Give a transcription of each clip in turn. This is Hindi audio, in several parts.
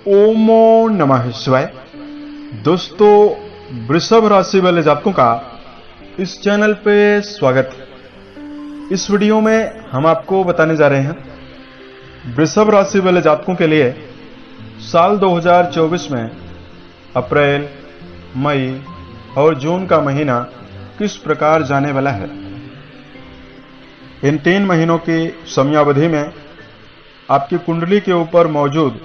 ओमो नमः शिवाय। दोस्तों, वृषभ राशि वाले जातकों का इस चैनल पे स्वागत है। इस वीडियो में हम आपको बताने जा रहे हैं वृषभ राशि वाले जातकों के लिए साल 2024 में अप्रैल, मई और जून का महीना किस प्रकार जाने वाला है। इन 3 महीनों की समयावधि में आपकी कुंडली के ऊपर मौजूद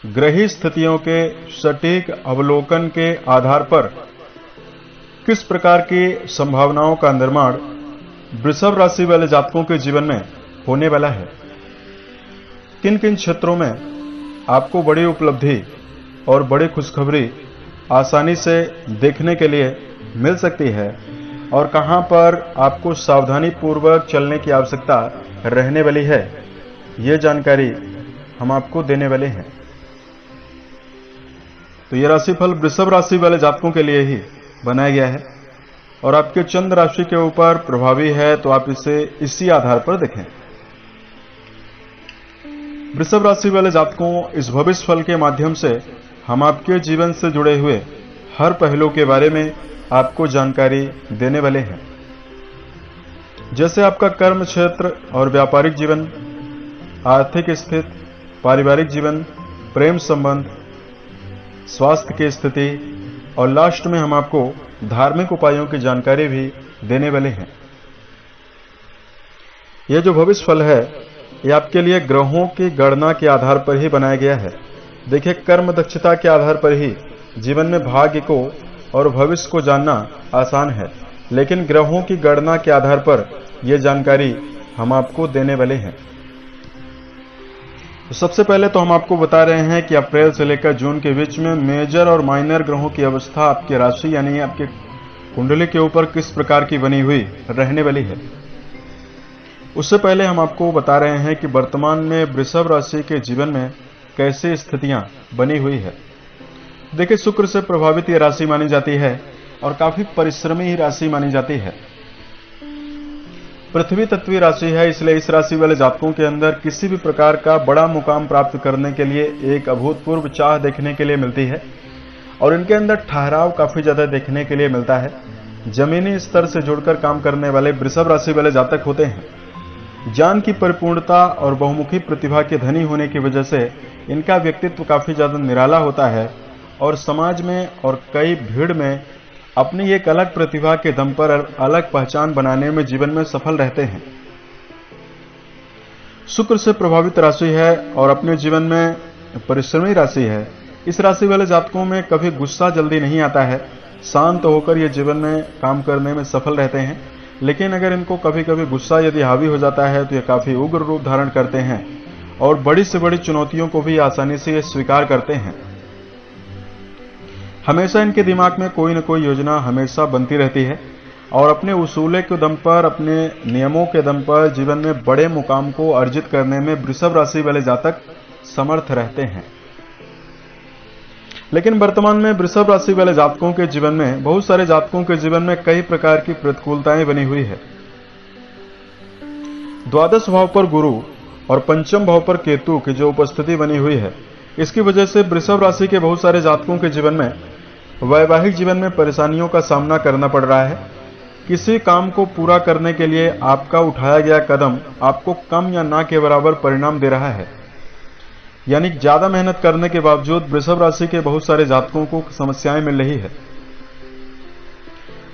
ग्रही स्थितियों के सटीक अवलोकन के आधार पर किस प्रकार की संभावनाओं का निर्माण वृषभ राशि वाले जातकों के जीवन में होने वाला है। किन किन क्षेत्रों में आपको बड़ी उपलब्धि और बड़ी खुशखबरी आसानी से देखने के लिए मिल सकती है और कहां पर आपको सावधानी पूर्वक चलने की आवश्यकता रहने वाली है, ये जानकारी हम आपको देने वाले हैं। तो यह राशिफल वृषभ राशि वाले जातकों के लिए ही बनाया गया है और आपके चंद्र राशि के ऊपर प्रभावी है, तो आप इसे इसी आधार पर देखें। वृषभ राशि वाले जातकों, इस भविष्य फल के माध्यम से हम आपके जीवन से जुड़े हुए हर पहलू के बारे में आपको जानकारी देने वाले हैं। जैसे आपका कर्म क्षेत्र और व्यापारिक जीवन, आर्थिक स्थिति, पारिवारिक जीवन, प्रेम संबंध, स्वास्थ्य की स्थिति और लास्ट में हम आपको धार्मिक उपायों की जानकारी भी देने वाले हैं। यह जो भविष्य फल है, यह आपके लिए ग्रहों की गणना के आधार पर ही बनाया गया है। देखिए, कर्म दक्षता के आधार पर ही जीवन में भाग्य को और भविष्य को जानना आसान है, लेकिन ग्रहों की गणना के आधार पर यह जानकारी हम आपको देने वाले हैं। तो सबसे पहले तो हम आपको बता रहे हैं कि अप्रैल से लेकर जून के बीच में मेजर और माइनर ग्रहों की अवस्था आपकी राशि यानी आपके कुंडली के ऊपर किस प्रकार की बनी हुई रहने वाली है। उससे पहले हम आपको बता रहे हैं कि वर्तमान में वृषभ राशि के जीवन में कैसी स्थितियां बनी हुई है। देखिए, शुक्र से प्रभावित यह राशि मानी जाती है और काफी परिश्रमी ही राशि मानी जाती है। पृथ्वी तत्वीय राशि है, इसलिए इस राशि वाले जातकों के अंदर किसी भी प्रकार का बड़ा मुकाम प्राप्त करने के लिए एक अभूतपूर्व चाह देखने के लिए मिलती है और इनके अंदर ठहराव काफी ज्यादा देखने के लिए मिलता है। जमीनी स्तर से जुड़कर काम करने वाले वृषभ राशि वाले जातक होते हैं। ज्ञान की परिपूर्णता और बहुमुखी प्रतिभा के धनी होने की वजह से इनका व्यक्तित्व काफी ज्यादा निराला होता है और समाज में और कई भीड़ में अपनी एक अलग प्रतिभा के दम पर अलग पहचान बनाने में जीवन में सफल रहते हैं। शुक्र से प्रभावित राशि है और अपने जीवन में परिश्रमी राशि है। इस राशि वाले जातकों में कभी गुस्सा जल्दी नहीं आता है। शांत होकर ये जीवन में काम करने में सफल रहते हैं, लेकिन अगर इनको कभी कभी गुस्सा यदि हावी हो जाता है तो ये काफी उग्र रूप धारण करते हैं और बड़ी से बड़ी चुनौतियों को भी आसानी से ये स्वीकार करते हैं। हमेशा इनके दिमाग में कोई न कोई योजना हमेशा बनती रहती है और अपने उसूले के दम पर, अपने नियमों के दम पर जीवन में बड़े मुकाम को अर्जित करने में वृषभ राशि वाले जातक समर्थ रहते हैं। लेकिन वर्तमान में वृषभ राशि वाले जातकों के जीवन में, बहुत सारे जातकों के जीवन में कई प्रकार की प्रतिकूलताएं बनी हुई है। द्वादश भाव पर गुरु और पंचम भाव पर केतु की जो उपस्थिति बनी हुई है, इसकी वजह से वृषभ राशि के बहुत सारे जातकों के जीवन में वैवाहिक जीवन में परेशानियों का सामना करना पड़ रहा है। किसी काम को पूरा करने के लिए आपका उठाया गया कदम आपको कम या ना के बराबर परिणाम दे रहा है, यानी ज्यादा मेहनत करने के बावजूद वृषभ राशि के बहुत सारे जातकों को समस्याएं मिल रही है।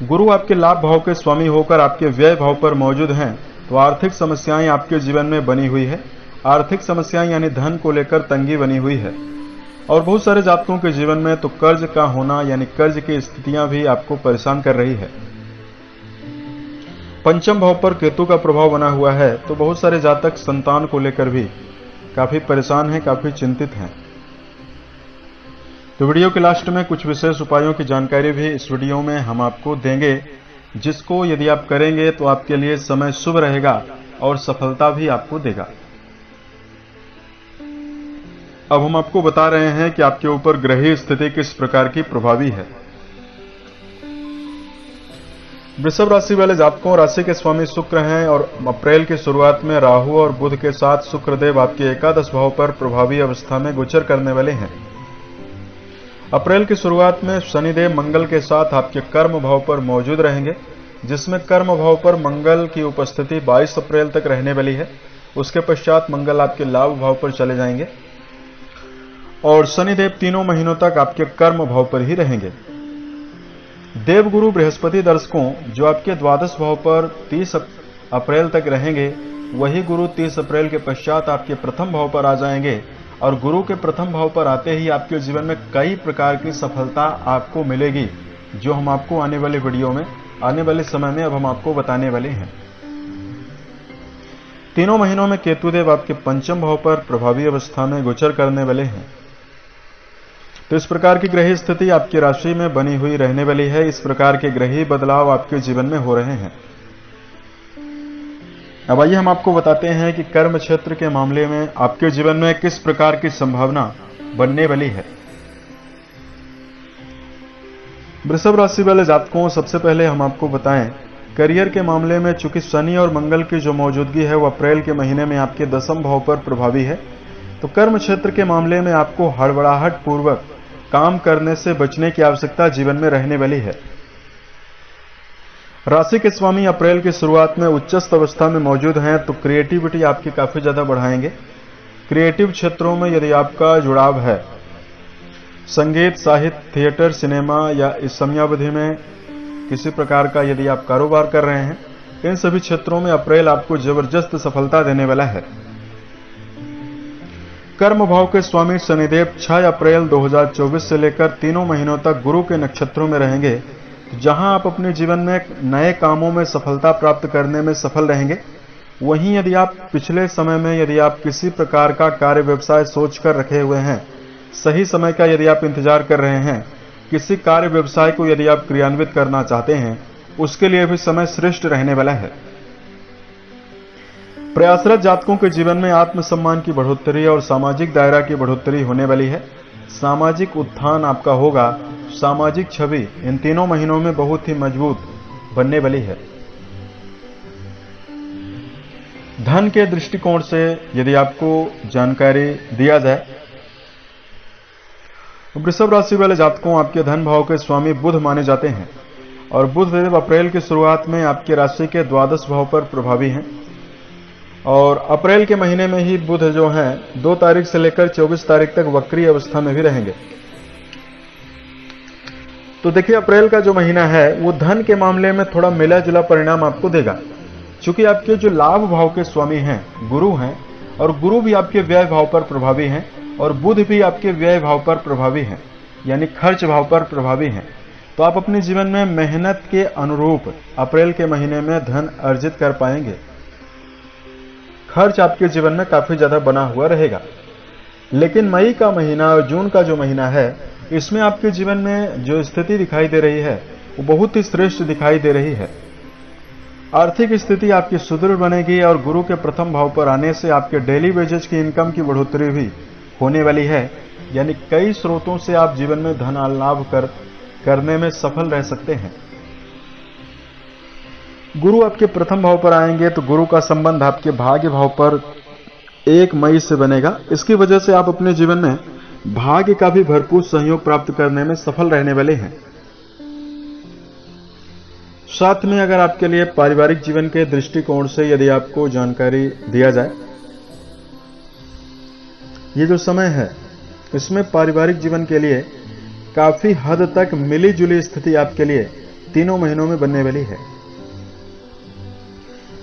गुरु आपके लाभ भाव के स्वामी होकर आपके व्यय भाव पर मौजूद हैं, तो आर्थिक समस्याएं आपके जीवन में बनी हुई है। आर्थिक समस्याएं यानी धन को लेकर तंगी बनी हुई है और बहुत सारे जातकों के जीवन में तो कर्ज का होना यानी कर्ज की स्थितियां भी आपको परेशान कर रही है। पंचम भाव पर केतु का प्रभाव बना हुआ है, तो बहुत सारे जातक संतान को लेकर भी काफी परेशान हैं, काफी चिंतित हैं। तो वीडियो के लास्ट में कुछ विशेष उपायों की जानकारी भी इस वीडियो में हम आपको देंगे, जिसको यदि आप करेंगे तो आपके लिए समय शुभ रहेगा और सफलता भी आपको देगा। अब हम आपको बता रहे हैं कि आपके ऊपर ग्रही स्थिति किस प्रकार की प्रभावी है। वृषभ राशि वाले जातकों, राशि के स्वामी शुक्र हैं और अप्रैल की शुरुआत में राहु और बुध के साथ शुक्रदेव आपके एकादश भाव पर प्रभावी अवस्था में गोचर करने वाले हैं। अप्रैल की शुरुआत में शनिदेव मंगल के साथ आपके कर्म भाव पर मौजूद रहेंगे, जिसमें कर्म भाव पर मंगल की उपस्थिति 22 अप्रैल तक रहने वाली है। उसके पश्चात मंगल आपके लाभ भाव पर चले जाएंगे और शनिदेव तीनों महीनों तक आपके कर्म भाव पर ही रहेंगे। देवगुरु बृहस्पति दर्शकों जो आपके द्वादश भाव पर 30 अप्रैल तक रहेंगे, वही गुरु 30 अप्रैल के पश्चात आपके प्रथम भाव पर आ जाएंगे और गुरु के प्रथम भाव पर आते ही आपके जीवन में कई प्रकार की सफलता आपको मिलेगी, जो हम आपको आने वाले वीडियो में, आने वाले समय में अब हम आपको बताने वाले हैं। तीनों महीनों में केतुदेव आपके पंचम भाव पर प्रभावी अवस्था में गोचर करने वाले हैं। तो इस प्रकार की ग्रही स्थिति आपकी राशि में बनी हुई रहने वाली है। इस प्रकार के ग्रही बदलाव आपके जीवन में हो रहे हैं। अब आइए हम आपको बताते हैं कि कर्म क्षेत्र के मामले में आपके जीवन में किस प्रकार की संभावना बनने वाली है। वृषभ राशि वाले जातकों, सबसे पहले हम आपको बताएं, करियर के मामले में चूंकि शनि और मंगल की जो मौजूदगी है वो अप्रैल के महीने में आपके दसम भाव पर प्रभावी है, तो कर्म क्षेत्र के मामले में आपको हड़बड़ाहट पूर्वक काम करने से बचने की आवश्यकता जीवन में रहने वाली है। राशि के स्वामी अप्रैल की शुरुआत में उच्चस्थ अवस्था में मौजूद हैं, तो क्रिएटिविटी आपकी काफी ज्यादा बढ़ाएंगे। क्रिएटिव क्षेत्रों में यदि आपका जुड़ाव है, संगीत, साहित्य, थिएटर, सिनेमा या इस समयावधि में किसी प्रकार का यदि आप कारोबार कर रहे हैं, इन सभी क्षेत्रों में अप्रैल आपको जबरदस्त सफलता देने वाला है। कर्म भाव के स्वामी शनिदेव 6 अप्रैल 2024 से लेकर तीनों महीनों तक गुरु के नक्षत्रों में रहेंगे। जहां आप अपने जीवन में नए कामों में सफलता प्राप्त करने में सफल रहेंगे, वहीं यदि आप पिछले समय में यदि आप किसी प्रकार का कार्य व्यवसाय सोच कर रखे हुए हैं, सही समय का यदि आप इंतजार कर रहे हैं, किसी कार्य व्यवसाय को यदि आप क्रियान्वित करना चाहते हैं, उसके लिए भी समय श्रेष्ठ रहने वाला है। प्रयासरत जातकों के जीवन में आत्मसम्मान की बढ़ोतरी और सामाजिक दायरा की बढ़ोतरी होने वाली है। सामाजिक उत्थान आपका होगा। सामाजिक छवि इन तीनों महीनों में बहुत ही मजबूत बनने वाली है। धन के दृष्टिकोण से यदि आपको जानकारी दिया जाए, वृषभ राशि वाले जातकों, आपके धन भाव के स्वामी बुध माने जाते हैं और बुध देव अप्रैल की शुरुआत में आपकी राशि के द्वादश भाव पर प्रभावी हैं और अप्रैल के महीने में ही बुध जो हैं 2 तारीख से लेकर 24 तारीख तक वक्री अवस्था में भी रहेंगे। तो देखिए, अप्रैल का जो महीना है वो धन के मामले में थोड़ा मिला जुला परिणाम आपको देगा। चूंकि आपके जो लाभ भाव के स्वामी हैं गुरु हैं और गुरु भी आपके व्यय भाव पर प्रभावी हैं और बुध भी आपके व्यय भाव पर प्रभावी हैं, यानी खर्च भाव पर प्रभावी हैं। तो आप अपने जीवन में मेहनत के अनुरूप अप्रैल के महीने में धन अर्जित कर पाएंगे। खर्च आपके जीवन में काफी ज्यादा बना हुआ रहेगा। लेकिन मई का महीना और जून का जो महीना है, इसमें आपके जीवन में जो स्थिति दिखाई दे रही है वो बहुत ही श्रेष्ठ दिखाई दे रही है। आर्थिक स्थिति आपकी सुदृढ़ बनेगी और गुरु के प्रथम भाव पर आने से आपके डेली वेजेज की इनकम की बढ़ोतरी भी होने वाली है, यानी कई स्रोतों से आप जीवन में धन लाभ करने में सफल रह सकते हैं। गुरु आपके प्रथम भाव पर आएंगे तो गुरु का संबंध आपके भाग्य भाव पर 1 मई से बनेगा। इसकी वजह से आप अपने जीवन में भाग्य का भी भरपूर सहयोग प्राप्त करने में सफल रहने वाले हैं। साथ में अगर आपके लिए पारिवारिक जीवन के दृष्टिकोण से यदि आपको जानकारी दिया जाए, ये जो समय है इसमें पारिवारिक जीवन के लिए काफी हद तक मिली जुली स्थिति आपके लिए तीनों महीनों में बनने वाली है।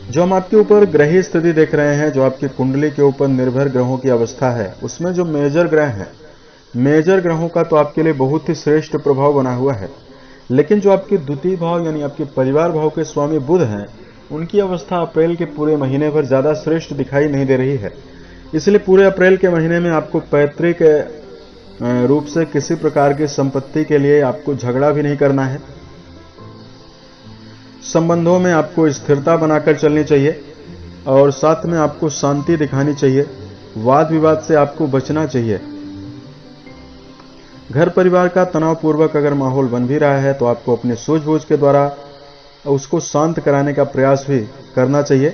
जो हम आपके ऊपर ग्रही स्थिति देख रहे हैं, जो आपकी कुंडली के ऊपर निर्भर ग्रहों की अवस्था है, उसमें जो मेजर ग्रह हैं, मेजर ग्रहों का तो आपके लिए बहुत ही श्रेष्ठ प्रभाव बना हुआ है। लेकिन जो आपके द्वितीय भाव यानी आपके परिवार भाव के स्वामी बुध हैं, उनकी अवस्था अप्रैल के पूरे महीने भर ज्यादा श्रेष्ठ दिखाई नहीं दे रही है। इसलिए पूरे अप्रैल के महीने में आपको पैतृक रूप से किसी प्रकार की संपत्ति के लिए आपको झगड़ा भी नहीं करना है। संबंधों में आपको स्थिरता बनाकर चलनी चाहिए और साथ में आपको शांति दिखानी चाहिए। वाद विवाद से आपको बचना चाहिए। घर परिवार का तनावपूर्वक अगर माहौल बन भी रहा है तो आपको अपने सूझबूझ के द्वारा उसको शांत कराने का प्रयास भी करना चाहिए।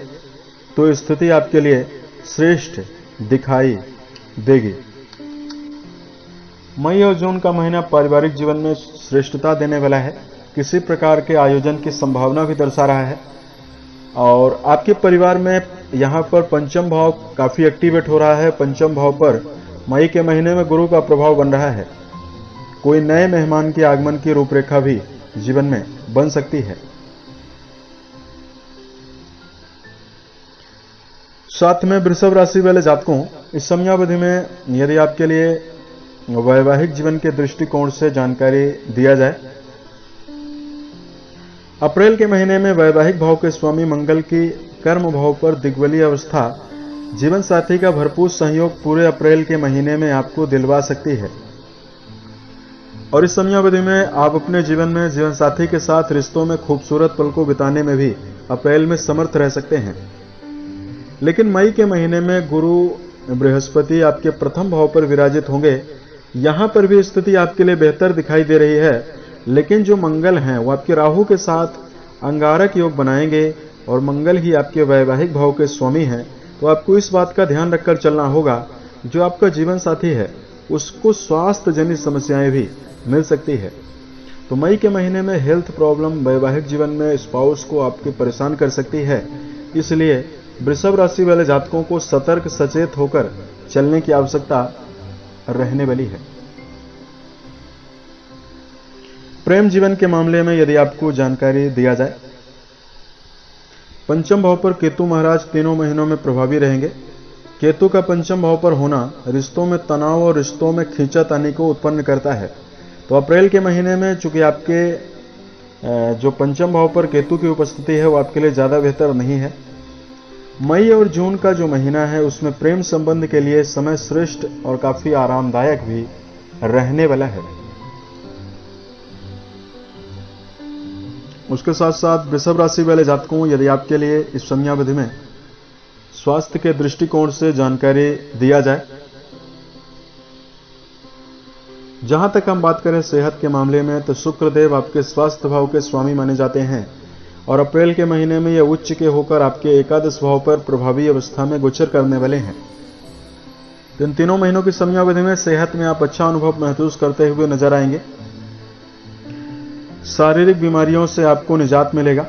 तो स्थिति आपके लिए श्रेष्ठ दिखाई देगी। मई और जून का महीना पारिवारिक जीवन में श्रेष्ठता देने वाला है। किसी प्रकार के आयोजन की संभावना भी दर्शा रहा है और आपके परिवार में यहाँ पर पंचम भाव काफी एक्टिवेट हो रहा है। पंचम भाव पर मई के महीने में गुरु का प्रभाव बन रहा है। कोई नए मेहमान के आगमन की रूपरेखा भी जीवन में बन सकती है। साथ में वृषभ राशि वाले जातकों, इस समयावधि में यदि आपके लिए वैवाहिक जीवन के दृष्टिकोण से जानकारी दिया जाए, अप्रैल के महीने में वैवाहिक भाव के स्वामी मंगल की कर्म भाव पर दिग्बलीय अवस्था जीवन साथी का भरपूर सहयोग पूरे अप्रैल के महीने में आपको दिलवा सकती है और इस समयावधि में आप अपने जीवन में जीवन साथी के साथ रिश्तों में खूबसूरत पल को बिताने में भी अप्रैल में समर्थ रह सकते हैं। लेकिन मई के महीने में गुरु बृहस्पति आपके प्रथम भाव पर विराजित होंगे। यहां पर भी स्थिति आपके लिए बेहतर दिखाई दे रही है, लेकिन जो मंगल हैं वो आपके राहु के साथ अंगारक योग बनाएंगे और मंगल ही आपके वैवाहिक भाव के स्वामी हैं। तो आपको इस बात का ध्यान रखकर चलना होगा, जो आपका जीवन साथी है उसको स्वास्थ्य जनित समस्याएं भी मिल सकती है। तो मई के महीने में हेल्थ प्रॉब्लम वैवाहिक जीवन में स्पाउस को आपके परेशान कर सकती है। इसलिए वृषभ राशि वाले जातकों को सतर्क सचेत होकर चलने की आवश्यकता रहने वाली है। प्रेम जीवन के मामले में यदि आपको जानकारी दिया जाए, पंचम भाव पर केतु महाराज तीनों महीनों में प्रभावी रहेंगे। केतु का पंचम भाव पर होना रिश्तों में तनाव और रिश्तों में खींचातानी को उत्पन्न करता है। तो अप्रैल के महीने में चूंकि आपके जो पंचम भाव पर केतु की उपस्थिति है वो आपके लिए ज्यादा बेहतर नहीं है। मई और जून का जो महीना है उसमें प्रेम संबंध के लिए समय श्रेष्ठ और काफी आरामदायक भी रहने वाला है। उसके साथ साथ वृषभ राशि वाले जातकों, यदि आपके लिए इस समयावधि में स्वास्थ्य के दृष्टिकोण से जानकारी दिया जाए, जहां तक हम बात करें सेहत के मामले में, तो शुक्रदेव आपके स्वास्थ्य भाव के स्वामी माने जाते हैं और अप्रैल के महीने में यह उच्च के होकर आपके एकादश भाव पर प्रभावी अवस्था में गोचर करने वाले हैं। तो इन तीनों महीनों की समयावधि में सेहत में आप अच्छा अनुभव महसूस करते हुए नजर आएंगे। शारीरिक बीमारियों से आपको निजात मिलेगा।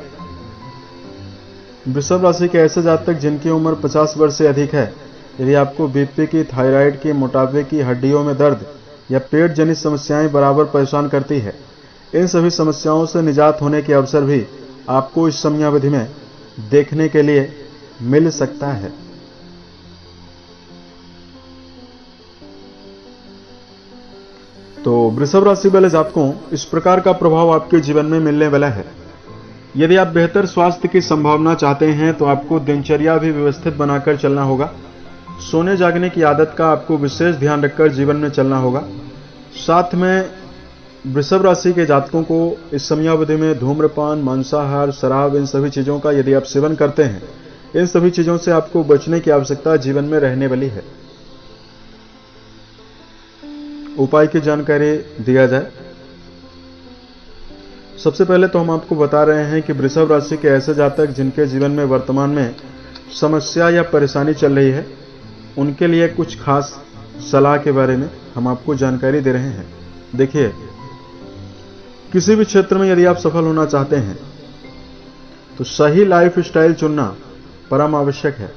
वृषभ राशि के ऐसे जातक जिनकी उम्र 50 वर्ष से अधिक है, यदि आपको बीपी की, थायराइड की, मोटापे की, हड्डियों में दर्द या पेट जनित समस्याएं बराबर परेशान करती है, इन सभी समस्याओं से निजात होने के अवसर भी आपको इस समयावधि में देखने के लिए मिल सकता है। तो वृषभ राशि वाले जातकों, इस प्रकार का प्रभाव आपके जीवन में मिलने वाला है। यदि आप बेहतर स्वास्थ्य की संभावना चाहते हैं तो आपको दिनचर्या भी व्यवस्थित बनाकर चलना होगा। सोने जागने की आदत का आपको विशेष ध्यान रखकर जीवन में चलना होगा। साथ में वृषभ राशि के जातकों को इस समयावधि में धूम्रपान, मांसाहार, शराब, इन सभी चीजों का यदि आप सेवन करते हैं, इन सभी चीजों से आपको बचने की आवश्यकता जीवन में रहने वाली है। उपाय की जानकारी दिया जाए, सबसे पहले तो हम आपको बता रहे हैं कि वृषभ राशि के ऐसे जातक जिनके जीवन में वर्तमान में समस्या या परेशानी चल रही है, उनके लिए कुछ खास सलाह के बारे में हम आपको जानकारी दे रहे हैं। देखिए, किसी भी क्षेत्र में यदि आप सफल होना चाहते हैं तो सही लाइफ स्टाइल चुनना परम आवश्यक है।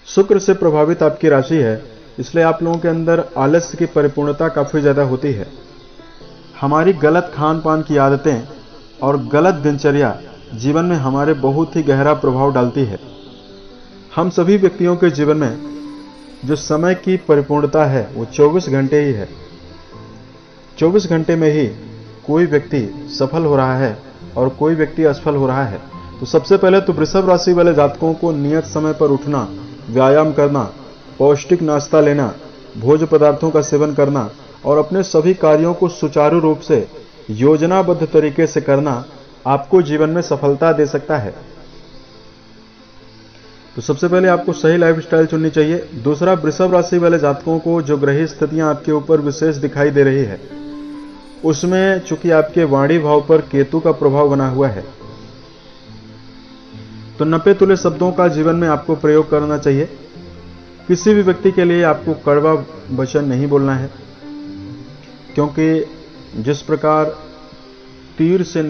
शुक्र से प्रभावित आपकी राशि है, इसलिए आप लोगों के अंदर आलस्य की परिपूर्णता काफी ज्यादा होती है। हमारी गलत खान पान की आदतें और गलत दिनचर्या जीवन में हमारे बहुत ही गहरा प्रभाव डालती है। हम सभी व्यक्तियों के जीवन में जो समय की परिपूर्णता है वो 24 घंटे ही है। 24 घंटे में ही कोई व्यक्ति सफल हो रहा है और कोई व्यक्ति असफल हो रहा है। तो सबसे पहले तो वृषभ राशि वाले जातकों को नियत समय पर उठना, व्यायाम करना, पौष्टिक नाश्ता लेना, भोज्य पदार्थों का सेवन करना और अपने सभी कार्यों को सुचारू रूप से योजनाबद्ध तरीके से करना आपको जीवन में सफलता दे सकता है। तो सबसे पहले आपको सही लाइफस्टाइल चुननी चाहिए। दूसरा, वृषभ राशि वाले जातकों को जो ग्रह स्थितियां आपके ऊपर विशेष दिखाई दे रही है, उसमें चूंकि आपके वाणी भाव पर केतु का प्रभाव बना हुआ है, तो नपे तुले शब्दों का जीवन में आपको प्रयोग करना चाहिए। किसी भी व्यक्ति के लिए आपको कड़वा वचन नहीं बोलना है। क्योंकि जिस प्रकार तीर से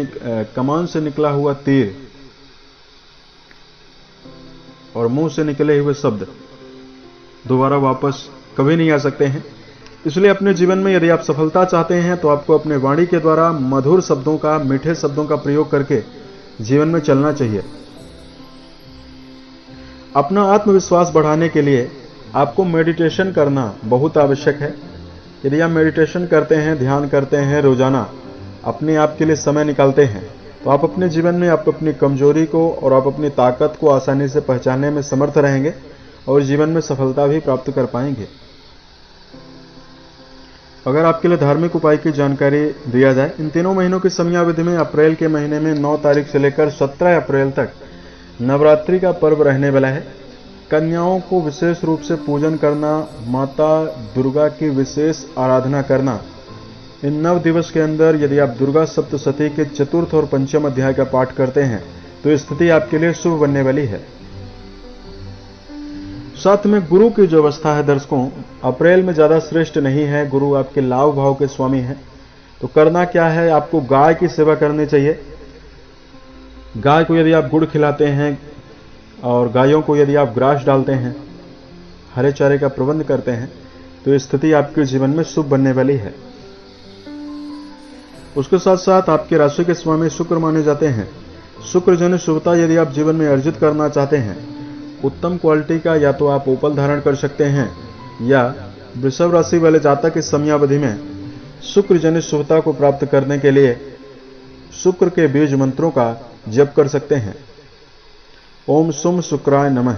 कमान से निकला हुआ तीर और मुंह से निकले हुए शब्द दोबारा वापस कभी नहीं आ सकते हैं, इसलिए अपने जीवन में यदि आप सफलता चाहते हैं तो आपको अपने वाणी के द्वारा मधुर शब्दों का, मीठे शब्दों का प्रयोग करके जीवन में चलना चाहिए। अपना आत्मविश्वास बढ़ाने के लिए आपको मेडिटेशन करना बहुत आवश्यक है। यदि आप मेडिटेशन करते हैं, ध्यान करते हैं, रोजाना अपने आप के लिए समय निकालते हैं, तो आप अपने जीवन में आप अपनी कमजोरी को और आप अपनी ताकत को आसानी से पहचानने में समर्थ रहेंगे और जीवन में सफलता भी प्राप्त कर पाएंगे। अगर आपके लिए धार्मिक उपाय की जानकारी दिया जाए, इन तीनों महीनों की समयावधि में अप्रैल के महीने में 9 तारीख से लेकर 17 अप्रैल तक नवरात्रि का पर्व रहने वाला है। कन्याओं को विशेष रूप से पूजन करना, माता दुर्गा की विशेष आराधना करना। इन 9 दिवस के अंदर यदि आप दुर्गा सप्तशती के चतुर्थ और पंचम अध्याय का पाठ करते हैं तो स्थिति आपके लिए शुभ बनने वाली है। साथ में गुरु की जो अवस्था है दर्शकों, अप्रैल में ज्यादा श्रेष्ठ नहीं है। गुरु आपके लाभ भाव के स्वामी हैं। तो करना क्या है, आपको गाय की सेवा करनी चाहिए। गाय को यदि आप गुड़ खिलाते हैं और गायों को यदि आप ग्रास डालते हैं, हरे चारे का प्रबंध करते हैं, तो स्थिति आपके जीवन में शुभ बनने वाली है। उसके साथ साथ आपके राशि के स्वामी शुक्र माने जाते हैं। शुक्र जन शुभता यदि आप जीवन में अर्जित करना चाहते हैं, उत्तम क्वालिटी का या तो आप ओपल धारण कर सकते हैं या वृषभ राशि वाले जातक इस समयावधि में शुक्र जनित शुभता को प्राप्त करने के लिए शुक्र के बीज मंत्रों का जप कर सकते हैं। ओम सुम शुक्राय नमः,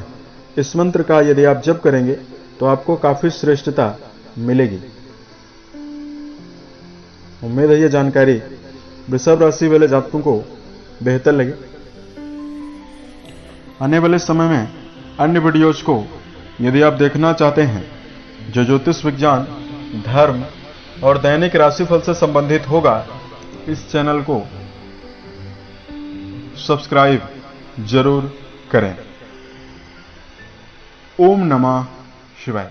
इस मंत्र का यदि आप जप करेंगे तो आपको काफी श्रेष्ठता मिलेगी। उम्मीद है यह जानकारी वृषभ राशि वाले जातकों को बेहतर लगे। आने वाले समय में अन्य वीडियोज को यदि आप देखना चाहते हैं जो ज्योतिष विज्ञान, धर्म और दैनिक राशिफल से संबंधित होगा, इस चैनल को सब्सक्राइब जरूर करें। ओम नमः शिवाय।